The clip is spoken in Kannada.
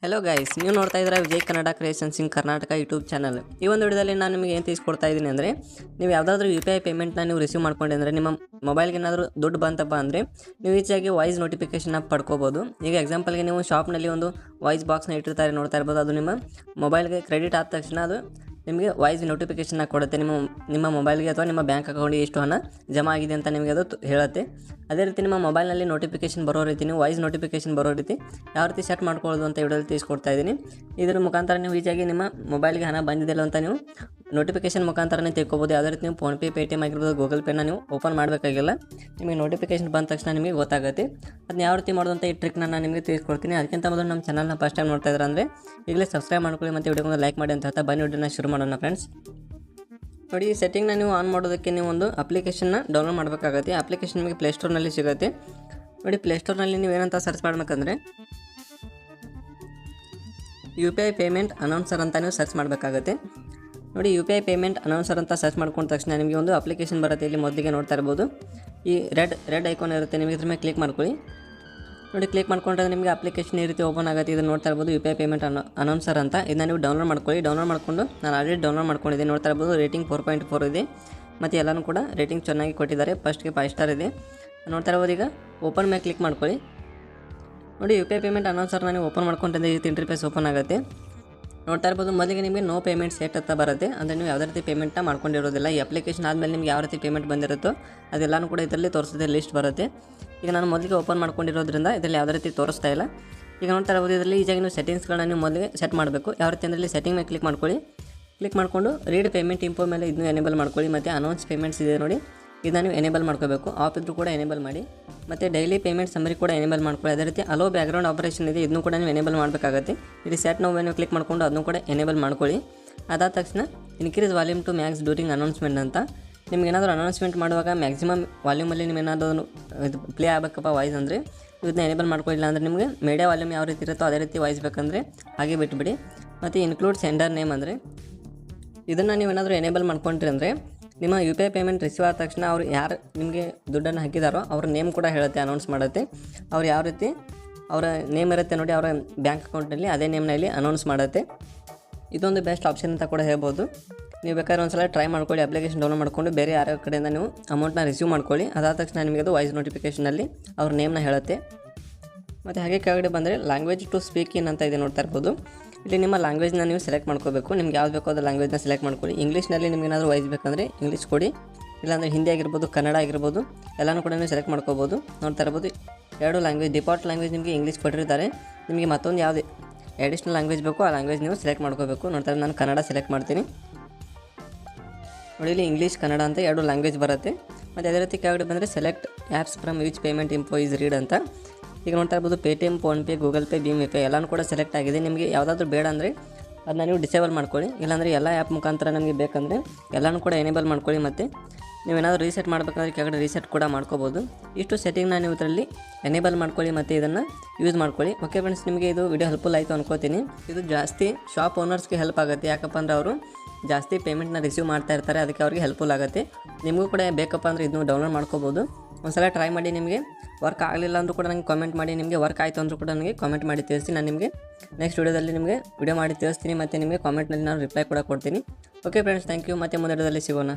ಹೆಲೋ ಗೈಸ್, ನೀವು ನೋಡ್ತಾ ಇದ್ದೀರಾ ವಿಜಯ್ ಕನ್ನಡ ಕ್ರಿಯೇಷನ್ಸ್ ಇನ್ ಕರ್ನಾಟಕ ಯೂಟ್ಯೂಬ್ ಚಾನಲ್. ಈ ಒಂದು ವಿಡಿಯೋದಲ್ಲಿ ನಾನು ನಿಮಗೆ ಏನು ತಿಳಿಸ್ಕೊಡ್ತಾ ಇದ್ದೀನಿ ಅಂದರೆ, ನೀವು ಯಾವುದಾದ್ರೂ UPI ಪೇಮೆಂಟ್ನ ನೀವು ರಿಸೀವ್ ಮಾಡ್ಕೊಂಡೆ ಅಂದರೆ ನಿಮ್ಮ ಮೊಬೈಲ್ಗೆ ಏನಾದರೂ ದುಡ್ಡು ಬಂತಪ್ಪ ಅಂದರೆ ನೀವು ಈಸಿಯಾಗಿ ವಾಯ್ಸ್ ನೋಟಿಫಿಕೇಷನ್ನ ಪಡ್ಕೋಬೋದು. ಈಗ ಎಕ್ಸಾಂಪಲ್ಗೆ ನೀವು ಶಾಪ್ನಲ್ಲಿ ಒಂದು ವಾಯ್ಸ್ ಬಾಕ್ಸ್ನ ಇಟ್ಟಿರ್ತಾರೆ, ನೋಡ್ತಾ ಇರ್ಬೋದು. ಅದು ನಿಮ್ಮ ಮೊಬೈಲ್ಗೆ ಕ್ರೆಡಿಟ್ ಆದ ತಕ್ಷಣ ಅದು ನಿಮಗೆ ವಾಯ್ಸ್ ನೋಟಿಫಿಕೇಷನ್ನ ಕೊಡುತ್ತೆ. ನಿಮ್ಮ ಮೊಬೈಲ್ಗೆ ಅಥವಾ ನಿಮ್ಮ ಬ್ಯಾಂಕ್ ಅಕೌಂಟಿಗೆ ಎಷ್ಟು ಹಣ ಜಮಾ ಆಗಿದೆ ಅಂತ ನಿಮಗೆ ಅದು ಹೇಳುತ್ತೆ. ಅದೇ ರೀತಿ ನಿಮ್ಮ ಮೊಬೈಲ್ನಲ್ಲಿ ನೋಟಿಫಿಕೇಷನ್ ಬರೋ ರೀತಿ, ನೀವು ವಾಯ್ಸ್ ನೋಟಿಫಿಕೇಷನ್ ಬರೋ ರೀತಿ ಯಾವ ರೀತಿ ಸೆಟ್ ಮಾಡ್ಕೊಳ್ಳೋದು ಅಂತ ವಿಡಿಯೋದಲ್ಲಿ ತಿಳಿಸ್ಕೊಡ್ತಾ ಇದ್ದೀನಿ. ಇದರ ಮುಖಾಂತರ ನೀವು ಈಸಿಯಾಗಿ ನಿಮ್ಮ ಮೊಬೈಲ್ಗೆ ಹಣ ಬಂದಿದೆಯಲ್ಲ ಅಂತ ನೀವು ನೋಟಿಫಿಕೇಷನ್ ಮುಖಾಂತರನೇ ತಿಳ್ಕೊಬೋದು. ಯಾವುದೇ ರೀತಿ ನೀವು ಫೋನ್ಪೇ, ಪೇಟಿಎಮ್ ಆಗಿರ್ಬೋದು, ಗೂಗಲ್ ಪೇನ ನೀವು ಓಪನ್ ಮಾಡಬೇಕಾಗಿಲ್ಲ. ನಿಮಗೆ ನೋಟಿಫಿಕೇಷನ್ ಬಂದ ತಕ್ಷಣ ನಿಮಗೆ ಗೊತ್ತಾಗುತ್ತೆ. ಅದನ್ನ ಯಾವ ರೀತಿ ಮಾಡೋದು ಅಂತ ಈ ಟ್ರಿಕ್ನ ನಾನು ನಿಮಗೆ ತಿಳಿಸ್ಕೊಡ್ತೀನಿ. ಅದಕ್ಕಿಂತ ಮೊದಲು ನಮ್ಮ ಚಾನಲ್ನ ಫಸ್ಟ್ ಟೈಮ್ ನೋಡ್ತಾ ಇದ್ದಾರೆ ಅಂದರೆ ಈಗಲೇ ಸಬ್ಸ್ಕ್ರೈಬ್ ಮಾಡ್ಕೊಳ್ಳಿ ಮತ್ತು ವಿಡಿಯೋನ ಲೈಕ್ ಮಾಡಿ ಅಂತ ಹೇಳ್ತಾ ಬನ್ನಿ ವಿಡಿಯೋನ ಶುರು ಮಾಡೋಣ ಫ್ರೆಂಡ್ಸ್. ನೋಡಿ, ಈ ಸೆಟ್ಟಿಂಗ್ನ ನೀವು ಆನ್ ಮಾಡೋದಕ್ಕೆ ನೀವು ಒಂದು ಅಪ್ಲಿಕೇಶನ್ನ ಡೌನ್ಲೋಡ್ ಮಾಡಬೇಕಾಗುತ್ತೆ. ಅಪ್ಲಿಕೇಶನ್ ನಿಮಗೆ ಪ್ಲೇಸ್ಟೋರ್ನಲ್ಲಿ ಸಿಗುತ್ತೆ. ನೋಡಿ, ಪ್ಲೇಸ್ಟೋರ್ನಲ್ಲಿ ನೀವು ಏನಂತ ಸರ್ಚ್ ಮಾಡಬೇಕಂದ್ರೆ UPI ಪೇಮೆಂಟ್ ಅನೌನ್ಸರ್ ಅಂತ ನೀವು ಸರ್ಚ್ ಮಾಡಬೇಕಾಗುತ್ತೆ. ನೋಡಿ, UPI ಪೇಮೆಂಟ್ ಅನೌನ್ಸರ್ ಅಂತ ಸರ್ಚ್ ಮಾಡ್ಕೊಂಡ ತಕ್ಷಣ ನಿಮಗೆ ಒಂದು ಅಪ್ಲಿಕೇಶನ್ ಬರುತ್ತೆ. ಇಲ್ಲಿ ಮೊದಲಿಗೆ ನೋಡ್ತಾ ಇರ್ಬೋದು, ಈ ರೆಡ್ ಐಕಾನ್ ಇರುತ್ತೆ, ನಿಮಗೆ ಇದ್ರ ಮೇಲೆ ಕ್ಲಿಕ್ ಮಾಡ್ಕೊಳ್ಳಿ. ನೋಡಿ, ಕ್ಲಿಕ್ ಮಾಡ್ಕೊಂಡ್ರೆ ನಿಮಗೆ ಅಪ್ಲಿಕೇಶನ್ ಈ ರೀತಿ ಓಪನ್ ಆಗುತ್ತೆ. ಇದನ್ನು ನೋಡ್ತಾ ಇರ್ಬೋದು, UPI ಪೇಮೆಂಟ್ ಅನೌನ್ಸರ್ ಅಂತ. ಇದನ್ನ ನೀವು ಡೌನ್ಲೋಡ್ ಮಾಡ್ಕೊಳ್ಳಿ. ಡೌನ್ಲೋಡ್ ಮಾಡಿಕೊಂಡು ನಾನು ಆಲ್ರೆಡಿ ಡೌನ್ಲೋಡ್ ಮಾಡ್ಕೊಂಡಿದ್ದೆ. ನೋಡ್ತಾ ಇರ್ಬೋದು, ರೇಟಿಂಗ್ 4.4 ಇದೆ ಮತ್ತು ಎಲ್ಲನೂ ಕೂಡ ರೇಟಿಂಗ್ ಚೆನ್ನಾಗಿ ಕೊಟ್ಟಿದ್ದಾರೆ. ಫಸ್ಟ್ಗೆ 5 ಸ್ಟಾರ್ ಇದೆ. ನೋಡ್ತಾ ಇರ್ಬೋದು, ಈಗ ಓಪನ್ ಮೇಲೆ ಕ್ಲಿಕ್ ಮಾಡ್ಕೊಳ್ಳಿ. ನೋಡಿ, UPI ಪೇಮೆಂಟ್ ಅನೌನ್ಸರ್ನ ನೀವು ಓಪನ್ ಮಾಡ್ಕೊಂಡ್ರೆ ಈ ಇಂಟರ್ಫೇಸ್ ಓಪನ್ ಆಗುತ್ತೆ. ನೋಡ್ತಾ ಇರ್ಬೋದು, ಮೊದಲಿಗೆ ನಿಮಗೆ ನೋ ಪೇಮೆಂಟ್ ಸೆಟ್ ಅಂತ ಬರುತ್ತೆ. ಅಂದರೆ ನೀವು ಯಾವುದೇ ರೀತಿ ಪೇಮೆಂಟ್ನ ಮಾಡ್ಕೊಂಡಿರೋದಿಲ್ಲ. ಈ ಅಪ್ಲಿಕೇಶನ್ ಆದಮೇಲೆ ನಿಮ್ಗೆ ಯಾವ ರೀತಿ ಪೇಮೆಂಟ್ ಬಂದಿರುತ್ತೋ ಅದೆಲ್ಲನೂ ಕೂಡ ಇದರಲ್ಲಿ ತೋರಿಸಿದೆ, ಲಿಸ್ಟ್ ಬರುತ್ತೆ. ಈಗ ನಾನು ಮೊದಲಿಗೆ ಓಪನ್ ಮಾಡ್ಕೊಂಡಿರೋದ್ರಿಂದ ಇದರಲ್ಲಿ ಯಾವುದೇ ರೀತಿ ತೋರಿಸ್ತಾ ಇಲ್ಲ. ಈಗ ನೋಡ್ತಾ ಇರ್ಬೋದು, ಇದರಲ್ಲಿ ಈಜಾಗಿ ನೀವು ಸೆಟ್ಟಿಂಗ್ಸ್ಗಳನ್ನ ನೀವು ಮೊದಲಿಗೆ ಸೆಟ್ ಮಾಡಬೇಕು. ಯಾವ ರೀತಿ ಅಂದರೆ ಸೆಟ್ಟಿಂಗ್ ಮೇಲೆ ಕ್ಲಿಕ್ ಮಾಡ್ಕೊಳ್ಳಿ. ಕ್ಲಿಕ್ ಮಾಡಿಕೊಂಡು ರೀಡ್ ಪೇಮೆಂಟ್ ಇಂಪೋ ಮೇಲೆ ಇದನ್ನು ಎನೇಬಲ್ ಮಾಡ್ಕೊಳ್ಳಿ. ಮತ್ತು ಅನೌನ್ಸ್ ಪೇಮೆಂಟ್ಸ್ ಇದೆ ನೋಡಿ, ಇದನ್ನು ನೀವು ಎನೇಬಲ್ ಮಾಡ್ಕೋಬೇಕು. ಆಫ್ ಇದ್ರೂ ಕೂಡ ಎನೇಬಲ್ ಮಾಡಿ. ಮತ್ತು ಡೈಲಿ ಪೇಮೆಂಟ್ ಸಮ್ಮರಿ ಕೂಡ ಎನೇಬಲ್ ಮಾಡ್ಕೊಳ್ಳಿ. ಅದೇ ರೀತಿ ಅಲೋ ಬ್ಯಾಕ್ಗ್ರೌಂಡ್ ಆಪರೇಷನ್ ಇದೆ, ಇದನ್ನು ಕೂಡ ನೀವು ಎನೇಬಲ್ ಮಾಡಬೇಕಾಗುತ್ತೆ. ಇಲ್ಲಿ ಸೆಟ್ ನಾವು ನೀವು ಕ್ಲಿಕ್ ಮಾಡಿಕೊಂಡು ಅದನ್ನು ಕೂಡ ಎನೇಬಲ್ ಮಾಡ್ಕೊಳ್ಳಿ. ಅದಾದ ತಕ್ಷಣ increase volume to max during announcement ಅಂತ. ನಿಮ್ಗೆ ಏನಾದರೂ ಅನೌನ್ಸ್ಮೆಂಟ್ ಮಾಡುವಾಗ ಮ್ಯಾಕ್ಸಿಮಮ್ ವಾಲ್ಯೂಮಲ್ಲಿ ನೀವು ಏನಾದರೂ ಇದು ಪ್ಲೇ ಆಗಬೇಕಪ್ಪ ವಾಯ್ಸ್ ಅಂದರೆ ಇದನ್ನ ಎನೇಬಲ್ ಮಾಡ್ಕೊಳ್ಳಿಲ್ಲ ಅಂದರೆ ನಿಮಗೆ ಮೀಡಿಯಾ ವಾಲ್ಯೂಮ್ ಯಾವ ರೀತಿ ಇರುತ್ತೋ ಅದೇ ರೀತಿ ವಾಯ್ಸ್ ಬೇಕಂದರೆ ಹಾಗೆ ಬಿಟ್ಬಿಡಿ. ಮತ್ತು ಇನ್ಕ್ಲೂಡ್ ಸೆಂಡರ್ ನೇಮ್ ಅಂದರೆ ಇದನ್ನು ನೀವು ಏನಾದರೂ ಎನೇಬಲ್ ಮಾಡ್ಕೊಂಡ್ರಿ ಅಂದರೆ ನಿಮ್ಮ UPI ಪೇಮೆಂಟ್ ರಿಸೀವ್ ಆದ ತಕ್ಷಣ ಅವ್ರು ಯಾರು ನಿಮಗೆ ದುಡ್ಡನ್ನು ಹಾಕಿದಾರೋ ಅವ್ರ ನೇಮ್ ಕೂಡ ಹೇಳುತ್ತೆ, ಅನೌನ್ಸ್ ಮಾಡುತ್ತೆ. ಅವ್ರು ಯಾವ ರೀತಿ ಅವರ ನೇಮ್ ಇರುತ್ತೆ ನೋಡಿ, ಅವರ ಬ್ಯಾಂಕ್ ಅಕೌಂಟಲ್ಲಿ ಅದೇ ನೇಮ್ನಲ್ಲಿ ಅನೌನ್ಸ್ ಮಾಡುತ್ತೆ. ಇದೊಂದು ಬೆಸ್ಟ್ ಆಪ್ಷನ್ ಅಂತ ಕೂಡ ಹೇಳ್ಬೋದು. ನೀವು ಬೇಕಾದ್ರೆ ಒಂದು ಸಲ ಟ್ರೈ ಮಾಡ್ಕೊಳ್ಳಿ. ಅಪ್ಲಿಕೇಶನ್ ಡೌನ್ಲೋಡ್ ಮಾಡಿಕೊಂಡು ಬೇರೆ ಯಾರ ಕಡೆಯಿಂದ ನೀವು ಅಮೌಂಟ್ನ ರಿಸೀವ್ ಮಾಡ್ಕೊಳ್ಳಿ. ಅದಾದ ತಕ್ಷಣ ನಿಮಗೆ ಅದು ವಾಯ್ಸ್ ನೋಟಿಫಿಕೇಷನಲ್ಲಿ ಅವ್ರ ನೇಮ್ನ ಹೇಳುತ್ತೆ. ಮತ್ತು ಹಾಗೆ ಕೆಳಗಡೆ ಬಂದರೆ ಲ್ಯಾಂಗ್ವೇಜ್ ಟು ಸ್ಪೀಕ್ ಇನ್ ಅಂತ ಇದೆ, ನೋಡ್ತಾ ಇರ್ಬೋದು. ಇಲ್ಲಿ ನಿಮ್ಮ ಲ್ಯಾಂಗ್ವೇಜ್ನ ನೀವು ಸೆಲೆಕ್ಟ್ ಮಾಡ್ಕೋಬೇಕು. ನಿಮ್ಗೆ ಯಾವ್ದು ಬೇಕೋ ಅದು ಲ್ಯಾಂಗ್ವೇಜ್ನ ಸೆಲೆಕ್ಟ್ ಮಾಡ್ಕೊಳ್ಳಿ. ಇಂಗ್ಲೀಷ್ನಲ್ಲಿ ನಿಮ್ಗೆ ಏನಾದರೂ ವಾಯ್ಸ್ ಬೇಕಂದರೆ ಇಂಗ್ಲೀಷ್ ಕೊಡಿ, ಇಲ್ಲಾಂದರೆ ಹಿಂದಿ ಆಗಿರ್ಬೋದು, ಕನ್ನಡ ಆಗಿರ್ಬೋದು, ಎಲ್ಲನೂ ಕೂಡ ನೀವು ಸೆಲೆಕ್ಟ್ ಮಾಡ್ಕೋಬೋದು. ನೋಡ್ತಾ ಇರ್ಬೋದು, 2 ಲ್ಯಾಂಗ್ವೇಜ್, ಡಿಫಾಲ್ಟ್ ಲ್ಯಾಂಗ್ವೇಜ್ ನಿಮಗೆ ಇಂಗ್ಲೀಷ್ ಕೊಟ್ಟಿರ್ತಾರೆ. ನಿಮಗೆ ಮತ್ತೊಂದು ಯಾವುದೇ ಎಡಿಷ್ನಲ್ ಲ್ಯಾಂಗ್ವೇಜ್ ಬೇಕೋ ಆ ಲ್ಯಾಂಗ್ವೇಜ್ ನೀವು ಸೆಲೆಕ್ಟ್ ಮಾಡ್ಕೋಬೇಕು. ನೋಡ್ತಾರೆ, ನಾನು ಕನ್ನಡ ಸೆಲೆಕ್ಟ್ ಮಾಡ್ತೀನಿ. ನೋಡಿ, ಇಲ್ಲಿ ಇಂಗ್ಲೀಷ್, ಕನ್ನಡ ಅಂತ 2 ಲ್ಯಾಂಗ್ವೇಜ್ ಬರುತ್ತೆ. ಮತ್ತು ಅದೇ ರೀತಿ ಕೆಳಗಡೆ ಬಂದರೆ select apps from which payment info is read ಅಂತ. ಈಗ ನೋಡ್ತಾ ಇರ್ಬೋದು, ಪೇಟಿಎಮ್, ಫೋನ್ಪೇ, ಗೂಗಲ್ ಪೇ, ಭೀಮ್ ಪೇ ಎಲ್ಲನೂ ಕೂಡ ಸೆಲೆಕ್ಟ್ ಆಗಿದೆ. ನಿಮಗೆ ಯಾವುದಾದ್ರೂ ಬೇಡ ಅಂದರೆ ಅದನ್ನ ನೀವು ಡಿಸೇಬಲ್ ಮಾಡ್ಕೊಳ್ಳಿ. ಇಲ್ಲಾಂದರೆ ಎಲ್ಲ ಆ್ಯಪ್ ಮುಖಾಂತರ ನಮಗೆ ಬೇಕಂದರೆ ಎಲ್ಲನೂ ಕೂಡ ಎನೇಬಲ್ ಮಾಡ್ಕೊಳ್ಳಿ. ಮತ್ತು ನೀವೇನಾದರೂ ರೀಸೆಟ್ ಮಾಡಬೇಕಂದ್ರೆ ಕೆಳಗಡೆ ರೀಸೆಟ್ ಕೂಡ ಮಾಡ್ಕೋಬೋದು. ಇಷ್ಟು ಸೆಟ್ಟಿಂಗ್ನ ನೀವು ಇದರಲ್ಲಿ ಎನೇಬಲ್ ಮಾಡ್ಕೊಳ್ಳಿ ಮತ್ತು ಇದನ್ನು ಯೂಸ್ ಮಾಡ್ಕೊಳ್ಳಿ. ಓಕೆ ಫ್ರೆಂಡ್ಸ್, ನಿಮಗೆ ಇದು ವಿಡಿಯೋ ಹೆಲ್ಪ್ಫುಲ್ ಆಯಿತು ಅನ್ಕೋತೀನಿ. ಇದು ಜಾಸ್ತಿ ಶಾಪ್ ಓನರ್ಸ್ಗೆ ಹೆಲ್ಪ್ ಆಗುತ್ತೆ. ಯಾಕಪ್ಪ ಅಂದರೆ ಅವರು ಜಾಸ್ತಿ ಪೇಮೆಂಟ್ನ ರಿಸೀವ್ ಮಾಡ್ತಾ ಇರ್ತಾರೆ, ಅದಕ್ಕೆ ಅವ್ರಿಗೆ ಹೆಲ್ಪ್ಫುಲ್ ಆಗುತ್ತೆ. ನಿಮಗೂ ಕೂಡ ಬೇಕಪ್ಪ ಅಂದರೆ ಇದನ್ನು ಡೌನ್ಲೋಡ್ ಮಾಡ್ಕೋಬೋದು. ಒಂದು ಸಲ ಟ್ರೈ ಮಾಡಿ. ನಿಮಗೆ ವರ್ಕ್ ಆಗಲಿಲ್ಲ ಅಂದರೂ ಕೂಡ ನನಗೆ ಕಾಮೆಂಟ್ ಮಾಡಿ. ನಿಮಗೆ ವರ್ಕ್ ಆಯಿತು ಅಂದರೂ ಕೂಡ ನನಗೆ ಕಾಮೆಂಟ್ ಮಾಡಿ ತಿಳಿಸಿ. ನಾನು ನಿಮಗೆ ನೆಕ್ಸ್ಟ್ ವಿಡಿಯೋದಲ್ಲಿ ನಿಮಗೆ ವಿಡಿಯೋ ಮಾಡಿ ತಿಳಿಸ್ತೀನಿ ಮತ್ತು ನಿಮಗೆ ಕಾಮೆಂಟ್ನಲ್ಲಿ ನಾನು ರಿಪ್ಲೈ ಕೂಡ ಕೊಡ್ತೀನಿ. Okay friends, thank you. ಮತ್ತೆ ಮುಂದೆ ವಿಡಿಯೋದಲ್ಲಿ ಸಿಗೋಣ.